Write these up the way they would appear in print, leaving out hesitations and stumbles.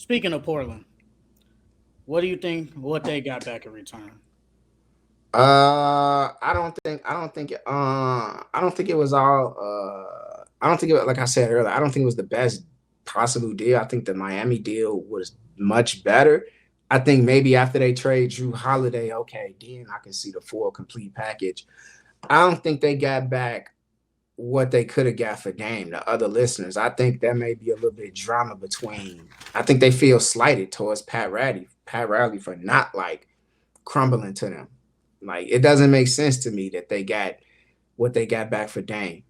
Speaking of Portland, what do you think? What they got back in return? I don't think it was all. I don't think it, like I said earlier. I don't think it was the best possible deal. I think the Miami deal was much better. I think maybe after they trade Jrue Holiday, okay, then I can see the full complete package. I don't think they got back what they could have got for Dame. The other listeners, I think there may be a little bit of drama between. I think they feel slighted towards Pat Riley for not like crumbling to them. Like it doesn't make sense to me that they got what they got back for Dame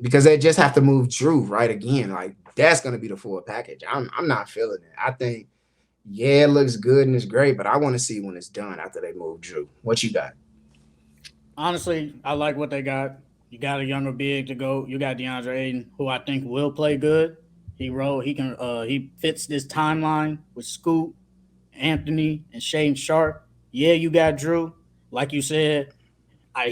because they just have to move Jrue right again. Like that's gonna be the full package. I'm not feeling it. I think yeah, it looks good and it's great, but I want to see when it's done after they move Jrue. What you got? Honestly, I like what they got. You got a younger big to go. You got DeAndre Ayton, who I think will play good. He fits this timeline with Scoot, Anthony, and Shaden Sharp. Yeah, you got Jrue. Like you said, I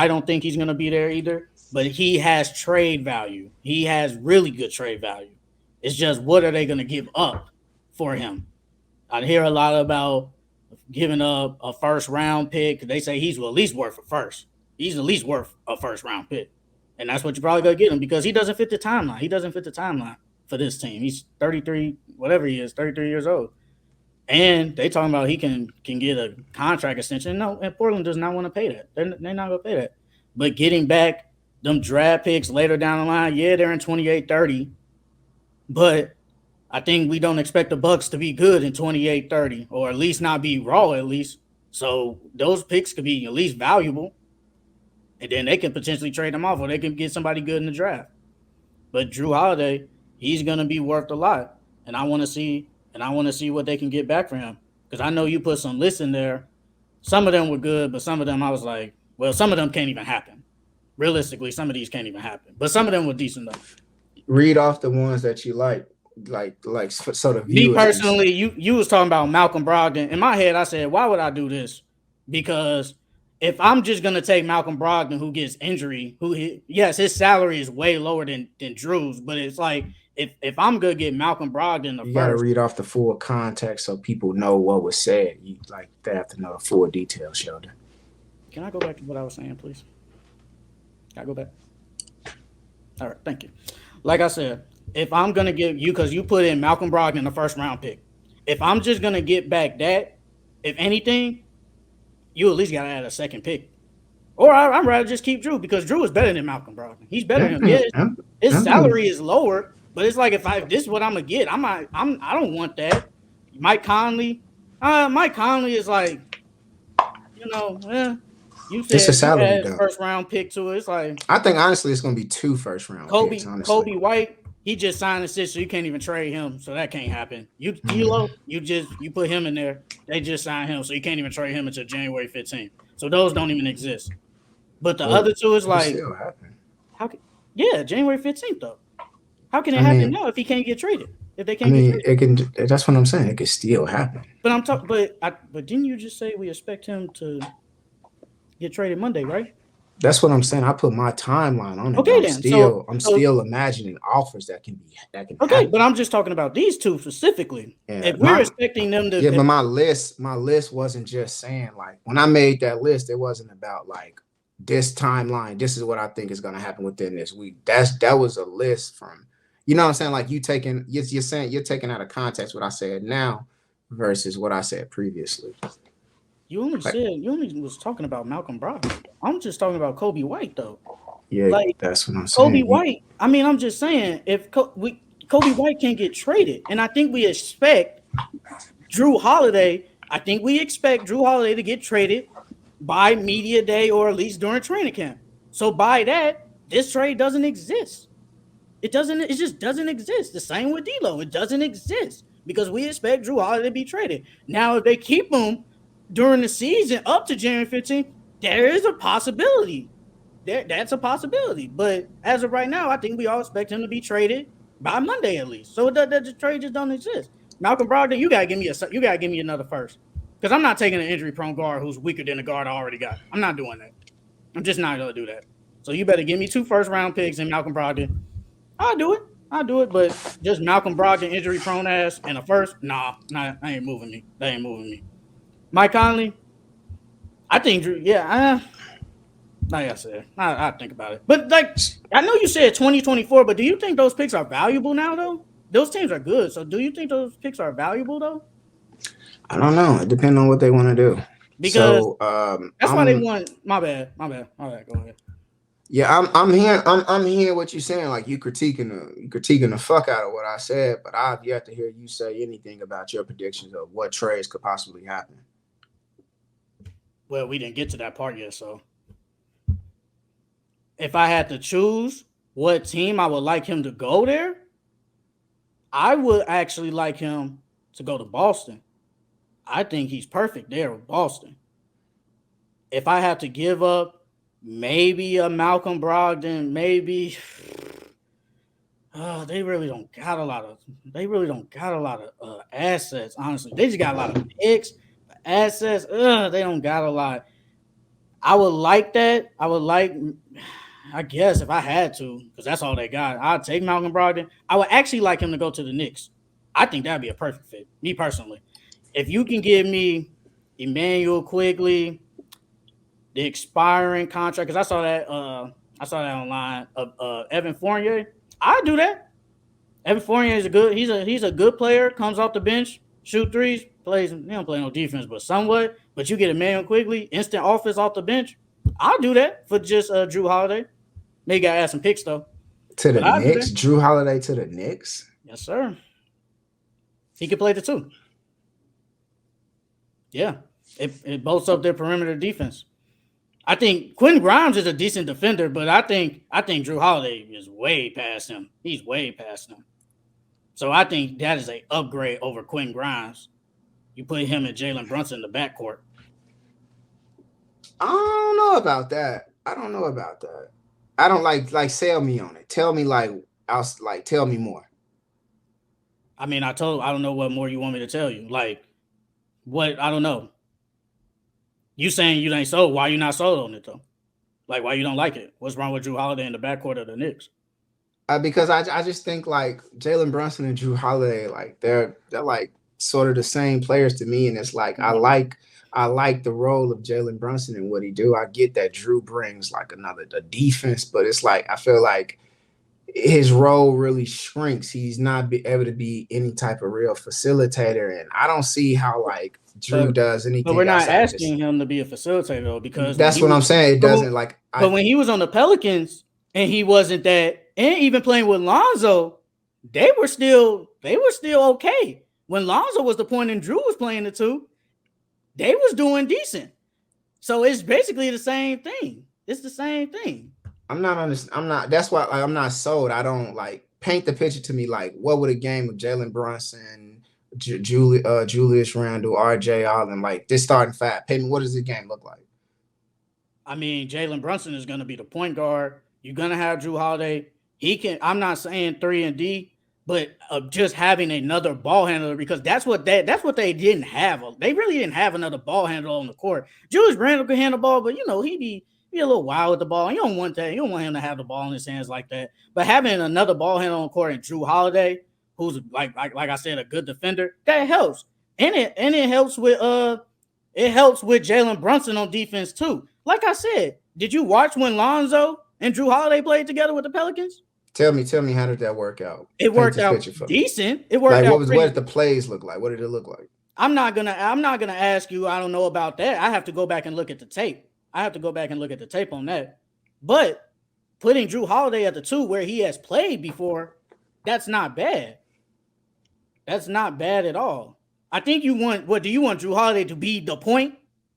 don't think he's gonna be there either. But he has trade value. He has really good trade value. It's just what are they gonna give up for him? I hear a lot about giving up a first round pick. They say he's at least worth a first. He's at least worth a first round pick. And that's what you probably gonna get him because he doesn't fit the timeline. He doesn't fit the timeline for this team. He's 33, whatever he is, 33 years old. And they talking about he can get a contract extension. No, and Portland does not want to pay that. They're not gonna pay that. But getting back them draft picks later down the line, yeah, they're in 28, 30. But I think we don't expect the Bucks to be good in 28, 30, or at least not be raw at least. So those picks could be at least valuable. And then they can potentially trade them off or they can get somebody good in the draft. But Jrue Holiday, he's gonna be worth a lot. And I want to see what they can get back for him. Because I know you put some lists in there. Some of them were good, but some of them I was like, well, some of them can't even happen. Realistically, some of these can't even happen. But some of them were decent though. Read off the ones that you like so the Me viewers can. personally, you was talking about Malcolm Brogdon. In my head, I said, why would I do this? Because if I'm just gonna take Malcolm Brogdon, who gets injury, yes, his salary is way lower than Drew's, but it's like if I'm gonna get Malcolm Brogdon the You got to first, read off the full context so people know what was said. You like they have to know the full details, Sheldon. can I go back to what I was saying, please? Can I go back? All right, thank you. Like I said, if I'm gonna give you because you put in Malcolm Brogdon the first round pick, if I'm just gonna get back that, if anything, you at least gotta add a second pick. Or I'd rather just keep Drew because Drew is better than Malcolm Brogdon. He's better than him. Yeah, his I'm salary is lower, but it's like if this is what I'm gonna get, I don't want that. Mike Conley, Mike Conley is like, you it's a said you salary add dump. first round pick to it. It's like I think honestly it's gonna be two first round picks. Honestly, Kobe White, he just signed a six, so you can't even trade him, so that can't happen. You mm-hmm. Kilo, you put him in there. They just signed him, so you can't even trade him until January 15th. So those don't even exist. But the Well, other two is it could like, still happen. how can yeah, January 15th though. How can it I happen mean, now if he can't get traded? If they I can't get mean, traded? it can. That's what I'm saying. It could still happen. But I'm talking. But didn't you just say we expect him to get traded Monday, right? That's what I'm saying. I put my timeline on it, but Okay, then. I'm So still imagining offers that can okay, happen. but I'm just talking about these two specifically. Yeah, If we're expecting them to, but if my list wasn't just saying like when I made that list, it wasn't about like this timeline. This is what I think is going to happen within this week. That was a list from, you know what I'm saying? Like you're saying you're taking out of context what I said now versus what I said previously. Like you only was talking about Malcolm Brogdon. I'm just talking about Kobe White though. yeah, Like that's what I'm Kobe saying. White. I mean, I'm just saying if Kobe White can't get traded, and I think we expect Jrue Holiday. I think we expect Jrue Holiday to get traded by media day or at least during training camp. So by that, this trade doesn't exist. It doesn't. It just doesn't exist. The same with D'Lo. It doesn't exist because we expect Jrue Holiday to be traded. Now, if they keep him during the season up to January 15th, there is a possibility. That's a possibility. But as of right now, I think we all expect him to be traded by Monday at least. So the trade just don't exist. Malcolm Brogdon, you gotta give me another first. Because I'm not taking an injury prone guard who's weaker than the guard I already got. I'm not doing that. I'm just not gonna do that. So you better give me two first round picks and Malcolm Brogdon. I'll do it. I'll do it, but just Malcolm Brogdon injury prone ass and a first, nah, I ain't moving me. They ain't moving me. Mike Conley, I think Jrue, yeah, like I said, I think about it. But like I know you said 2024, but do you think those picks are valuable now though? Those teams are good. So do you think those picks are valuable though? I don't know. It depends on what they want to do. Because So that's why they want my bad. Go ahead. yeah, I'm hearing what you're saying. Like you critiquing the fuck out of what I said, but I've yet to hear you say anything about your predictions of what trades could possibly happen. Well, we didn't get to that part yet, so if I had to choose what team I would like him to go there, I would actually like him to go to Boston. I think he's perfect there with Boston. If I have to give up maybe a Malcolm Brogdon, maybe they really don't got a lot of assets, honestly. They just got a lot of picks, assets. They don't got a lot. I would like that. I guess if I had to, because that's all they got, I'd take Malcolm Brogdon. I would actually like him to go to the Knicks. I think that'd be a perfect fit, me personally. If you can give me Emmanuel Quigley, the expiring contract, because I saw that online of Evan Fournier. I'd do that. Evan Fournier is he's a good player, comes off the bench, shoot threes, plays, he don't play no defense, but somewhat. But you get Emmanuel Quigley, instant offense off the bench. I'll do that for just Jrue Holiday. Maybe gotta add some picks though. To the But I'll do Knicks, that. Jrue Holiday to the Knicks. Yes, sir. He can play the two. Yeah. It bolts up their perimeter defense. I think Quentin Grimes is a decent defender, but I think Jrue Holiday is way past him. He's way past him. So I think that is a upgrade over Quentin Grimes. You put him and Jalen Brunson in the backcourt. I don't know about that. I don't know about that. I don't like sell me on it. Tell me tell me more. I mean, I don't know what more you want me to tell you. Like, what, I don't know. You saying you ain't sold. Why you not sold on it though? Like, why you don't like it? What's wrong with Jrue Holiday in the backcourt of the Knicks? Because I just think like Jalen Brunson and Jrue Holiday, like they're like sort of the same players to me, and it's like No. I like the role of Jalen Brunson and what he do. I get that Jrue brings like a defense, but it's like I feel like his role really shrinks. He's not able to be any type of real facilitator, and I don't see how like Jrue But does but we're anything not outside of this. asking him to be a facilitator though, because when That's he what was I'm saying. It doesn't like but when he was on the Pelicans and he wasn't that, and even playing with Lonzo, they were still okay. When Lonzo was the point and Jrue was playing the two, they was doing decent. So it's basically the same thing. It's the same thing. I'm not. That's why like, I'm not sold. I don't like paint the picture to me. Like, what would a game of Jalen Brunson, Julius Randle, R.J. Allen, like this starting five? Paint me. What does the game look like? I mean, Jalen Brunson is going to be the point guard. You're going to have Jrue Holiday. He can. I'm not saying 3 and D, but just having another ball handler, because that's what they didn't have. They really didn't have another ball handler on the court. Julius Randle could handle the ball, but he be a little wild with the ball. You don't want that. You don't want him to have the ball in his hands like that. But having another ball handler on the court and Jrue Holiday, who's like I said, a good defender, that helps. And it helps with Jalen Brunson on defense too. Like I said, did you watch when Lonzo and Jrue Holiday played together with the Pelicans? Tell me, how did that work out? It Paint worked this out picture for me. decent. It worked Like, out. what did the plays look like? What did it look like? I'm not gonna ask you. I don't know about that. I have to go back and look at the tape. On that. But putting Jrue Holiday at the 2 where he has played before, that's not bad. That's not bad at all. I think you want, what do you want Jrue Holiday to be the point?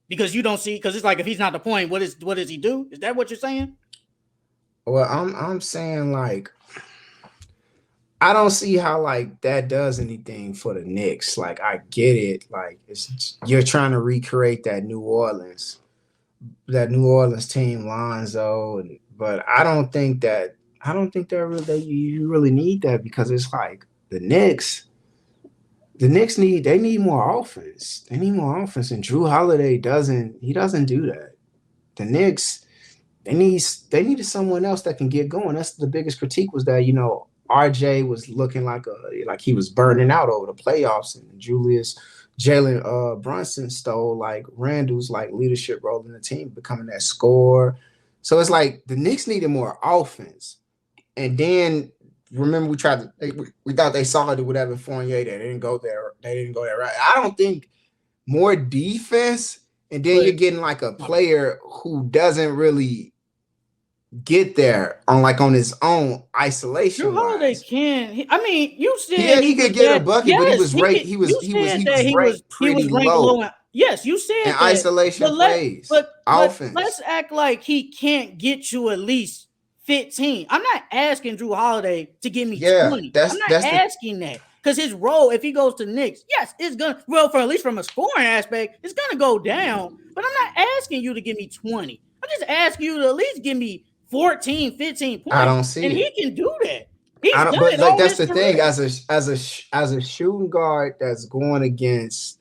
Because you don't see, because it's like if he's not the point, what does he do? Is that what you're saying? Well, I'm saying like I don't see how like that does anything for the Knicks. Like I get it. Like you're trying to recreate that New Orleans team, Lonzo, but I don't think that you really need that, because it's like the Knicks. The Knicks need more offense. They need more offense, and Jrue Holiday doesn't do that. The Knicks, they needed someone else that can get going. That's the biggest critique, was that RJ was looking like he was burning out over the playoffs, and Jalen Brunson stole like Randall's like leadership role in the team, becoming that scorer. So it's like the Knicks needed more offense. And then remember we thought they saw it with Evan Fournier. They didn't go there. They didn't go there right. I don't think more defense, and then you're getting like a player who doesn't really get there on his own isolation. Jrue Holiday can. You said he could get a bucket, but he was ranked. He was ranked pretty low. Yes, you said in that. Isolation plays, but offense. Let's act like he can't get you at least 15. I'm not asking Jrue Holiday to give me 20. I'm not asking that. Because his role, if he goes to Knicks, yes, it's gonna for at least from a scoring aspect, it's gonna go down. But I'm not asking you to give me 20. I'm just asking you to at least give me 14, 15 points. I don't see and it. He can do that. But like that's the thing. As a shooting guard that's going against,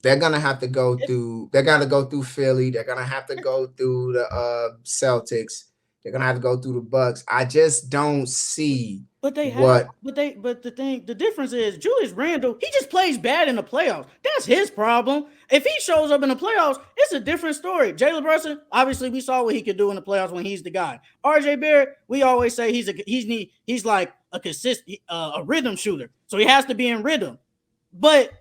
they're gonna have to go through. They're gonna go through Philly. They're gonna have to go through the Celtics. They're gonna have to go through the Bucks. I just don't see. But the difference is Julius Randle, he just plays bad in the playoffs. That's his problem. If he shows up in the playoffs, it's a different story. Jalen Brunson, obviously, we saw what he could do in the playoffs when he's the guy. RJ Barrett, we always say he's like a consistent a rhythm shooter, so he has to be in rhythm. But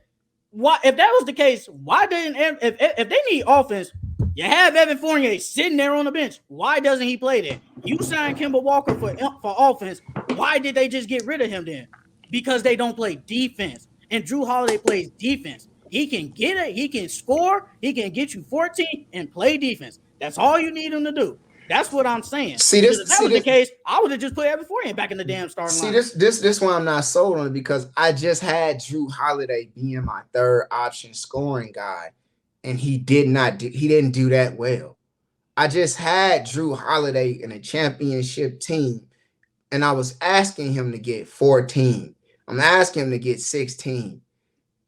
why, if that was the case, why didn't if they need offense? You have Evan Fournier sitting there on the bench. Why doesn't he play there? You signed Kemba Walker for offense. Why did they just get rid of him then? Because they don't play defense. And Jrue Holiday plays defense. He can get it. He can score. He can get you 14 and play defense. That's all you need him to do. That's what I'm saying. If that was the case, I would have just put Evan Fournier back in the damn starting line. This one I'm not sold on it because I just had Jrue Holiday being my third option scoring guy. And he didn't do that well. I just had Jrue Holiday in a championship team, and I was asking him to get 14. I'm asking him to get 16.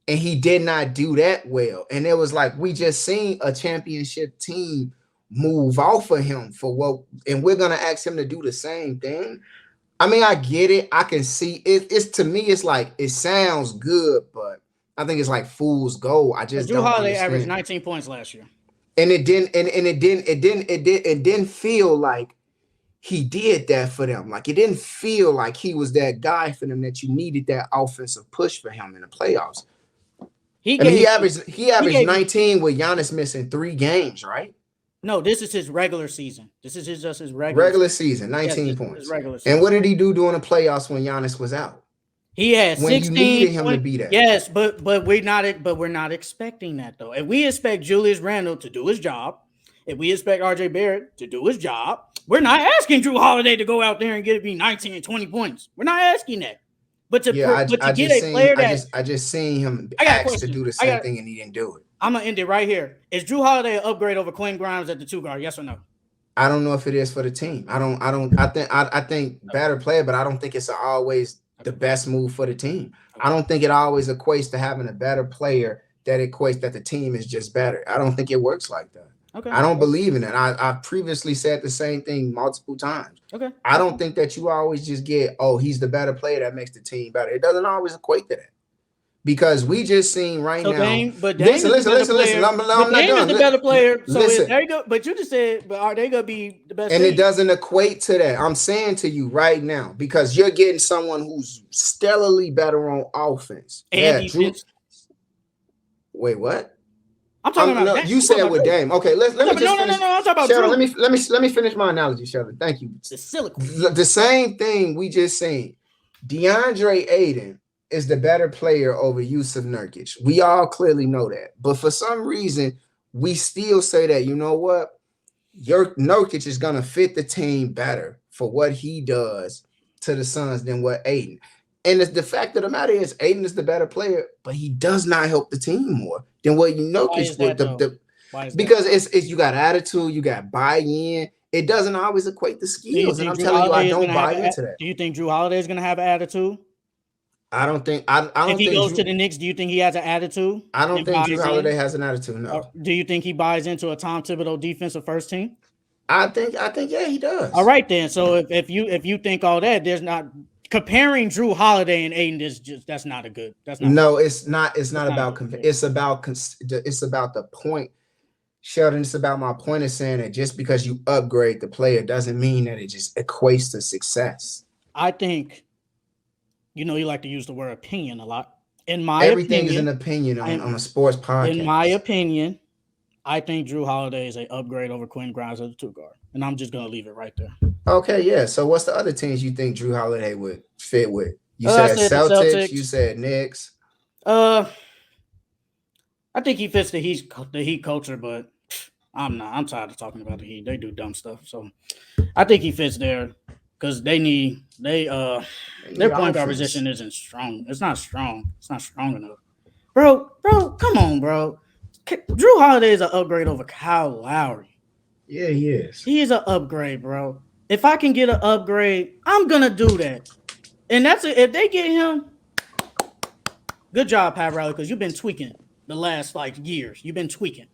And he did not do that well. And it was like we just seen a championship team move off of him and we're gonna ask him to do the same thing. I mean, I get it. I can see it. It's to me, it's like it sounds good, but I think it's like fool's gold. I just don't Holiday understand. averaged 19 points last year. And it didn't feel like he did that for them. Like it didn't feel like he was that guy for them that you needed that offensive push for him in the playoffs. He averaged 19 with Giannis missing 3 games, right? No, this is his regular season. This is just his regular season, 19 points. Regular season. And what did he do during the playoffs when Giannis was out? He had 16. When you needed him to be there. Yes, but we're not expecting that though. If we expect Julius Randle to do his job, if we expect RJ Barrett to do his job, we're not asking Jrue Holiday to go out there and get 19 and 20 points. We're not asking that. But to get a player that I just seen him asked to do the same thing and he didn't do it. I'm gonna end it right here. Is Jrue Holiday an upgrade over Quinn Grimes at the 2 guard? Yes or no? I don't know if it is for the team. I think better player, but I don't think it's always the best move for the team. I don't think it always equates to having a better player that equates that the team is just better. I don't think it works like that. Okay. I don't believe in it. I previously said the same thing multiple times. Okay. I don't think that you always just get, he's the better player that makes the team better. It doesn't always equate to that. Because we just seen right now. Listen. I'm not done. The better player. So there you go. But you just said, but are they gonna be the best? And it doesn't equate to that. I'm saying to you right now, because you're getting someone who's stellarly better on offense. And defense. Wait, what? I'm talking about. You said with Dame. Okay, let me just finish. No. I'm talking about Sheldon, let me finish my analogy, Sheldon. Thank you. The same thing we just seen. DeAndre Ayton is the better player over Yusuf Nurkic. We all clearly know that. But for some reason, we still say that, you know what? Your Nurkic is going to fit the team better for what he does to the Suns than what Ayton. And the fact of the matter is Ayton is the better player, but he does not help the team more than what Nurkic would. Because it's you got attitude, you got buy-in. It doesn't always equate to skills. And I'm telling you, I don't buy into that. Do you think Jrue Holiday is going to have an attitude? I don't think. I don't. If he goes to the Knicks, do you think he has an attitude? I don't think Jrue Holiday has an attitude. No. Do you think he buys into a Tom Thibodeau defensive first team? I think. Yeah, he does. All right, then. So if you think all that, there's not. comparing Jrue Holiday and Aiden is just that's not a good. That's not. No, it's not. It's not That's not a about. good fit. It's about. It's about the point, Sheldon. It's about my point of saying that just because you upgrade the player doesn't mean that it just equates to success. I think, you like to use the word opinion a lot. In my Everything is opinion, an opinion on a sports podcast. in my opinion, I think Jrue Holiday is an upgrade over Quinn Grimes as a 2 guard, and I'm just gonna leave it right there. Okay, yeah. So what's the other teams you think Jrue Holiday would fit with? You I said said the Celtics. Celtics. You said Knicks. I think he fits the Heat culture, but I'm not. I'm tired of talking about the Heat. They do dumb stuff, so I think he fits there because their point guard position isn't strong. It's not strong. It's not strong enough, bro. Come on, bro. Jrue Holiday is an upgrade over Kyle Lowry. Yeah, he is. He is an upgrade, bro. If I can get an upgrade, I'm gonna do that. And that's it. If they get him, good job, Pat Riley, because you've been tweaking the last years. You've been tweaking.